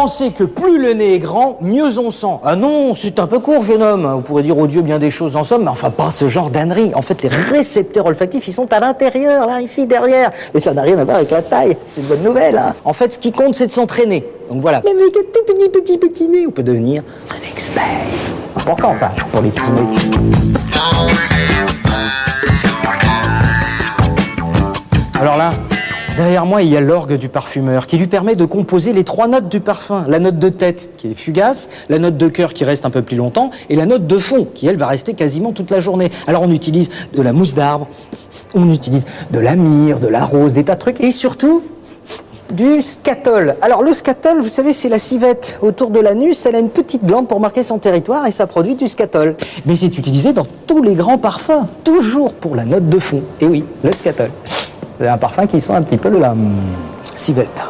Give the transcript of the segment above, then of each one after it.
pensez que plus le nez est grand, mieux on sent. Ah non, c'est un peu court, jeune homme. Vous pourrez dire au Dieu bien des choses en somme, mais enfin pas ce genre d'ânerie. En fait, les récepteurs olfactifs, ils sont à l'intérieur, là, ici, derrière. Et ça n'a rien à voir avec la taille. C'est une bonne nouvelle, hein. En fait, ce qui compte, c'est de s'entraîner. Donc voilà. Même avec un tout petit nez, on peut devenir un expert. Important, ça, pour les petits nez. Alors là, derrière moi, il y a l'orgue du parfumeur qui lui permet de composer les 3 notes du parfum. La note de tête, qui est fugace, la note de cœur qui reste un peu plus longtemps, et la note de fond, qui, elle, va rester quasiment toute la journée. Alors on utilise de la mousse d'arbre, on utilise de la myrrhe, de la rose, des tas de trucs, et surtout, du scatol. Alors le scatol, vous savez, c'est la civette autour de l'anus, elle a une petite glande pour marquer son territoire, et ça produit du scatol. Mais c'est utilisé dans tous les grands parfums, toujours pour la note de fond. Et oui, le scatol. C'est un parfum qui sent un petit peu de la civette.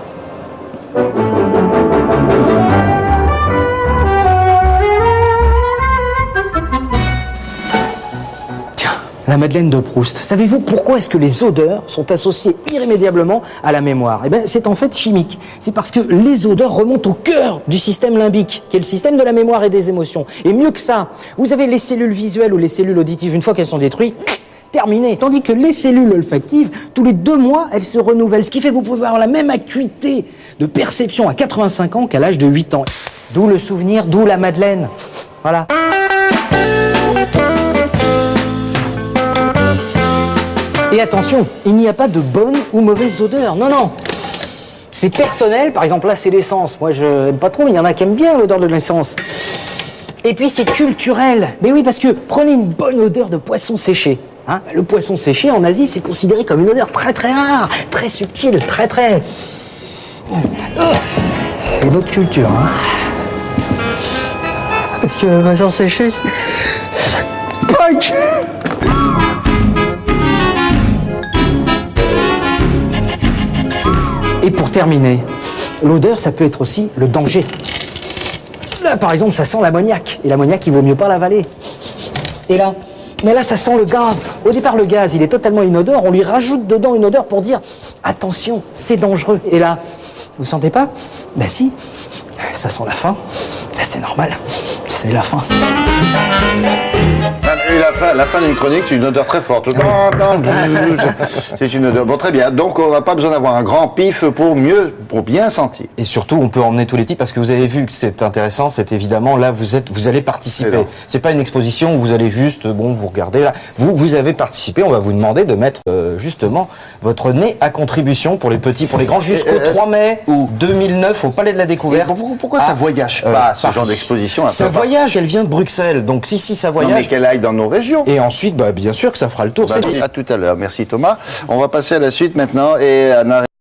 Tiens, la Madeleine de Proust. Savez-vous pourquoi est-ce que les odeurs sont associées irrémédiablement à la mémoire? Eh bien, c'est en fait chimique. C'est parce que les odeurs remontent au cœur du système limbique, qui est le système de la mémoire et des émotions. Et mieux que ça, vous avez les cellules visuelles ou les cellules auditives, une fois qu'elles sont détruites, terminé. Tandis que les cellules olfactives, tous les 2 mois, elles se renouvellent. Ce qui fait que vous pouvez avoir la même acuité de perception à 85 ans qu'à l'âge de 8 ans. D'où le souvenir, d'où la Madeleine. Voilà. Et attention, il n'y a pas de bonne ou mauvaise odeur. Non, non. C'est personnel. Par exemple, là, c'est l'essence. Moi, je n'aime pas trop, mais il y en a qui aiment bien l'odeur de l'essence. Et puis, c'est culturel. Mais oui, parce que prenez une bonne odeur de poisson séché. Hein, le poisson séché en Asie, c'est considéré comme une odeur très très rare, très subtile, très très... C'est notre culture, hein. Parce que le poisson séché, c'est punk. Et pour terminer, l'odeur, ça peut être aussi le danger. Là, par exemple, ça sent l'ammoniac. Et l'ammoniac, il vaut mieux pas l'avaler. Et là... Mais là, ça sent le gaz. Au départ, le gaz, il est totalement inodore. On lui rajoute dedans une odeur pour dire « Attention, c'est dangereux ». Et là, vous sentez pas? Ben si, ça sent la faim. C'est normal, c'est la faim. La fin d'une chronique, c'est une odeur très forte. C'est une odeur. Bon, très bien. Donc, on n'a pas besoin d'avoir un grand pif pour bien sentir. Et surtout, on peut emmener tous les types parce que vous avez vu que c'est intéressant. C'est évidemment là, vous allez participer. C'est pas une exposition où vous allez juste, vous regardez là. Vous avez participé. On va vous demander de mettre justement votre nez à contribution pour les petits, pour les grands, jusqu'au 3 mai 2009 au Palais de la Découverte. Pourquoi ça voyage pas ce genre d'exposition? Ça voyage. Elle vient de Bruxelles. Donc si ça voyage. Non, mais qu'elle aille dans nos régions. Et ensuite, bien sûr que ça fera le tour. À tout à l'heure. Merci Thomas. On va passer à la suite maintenant et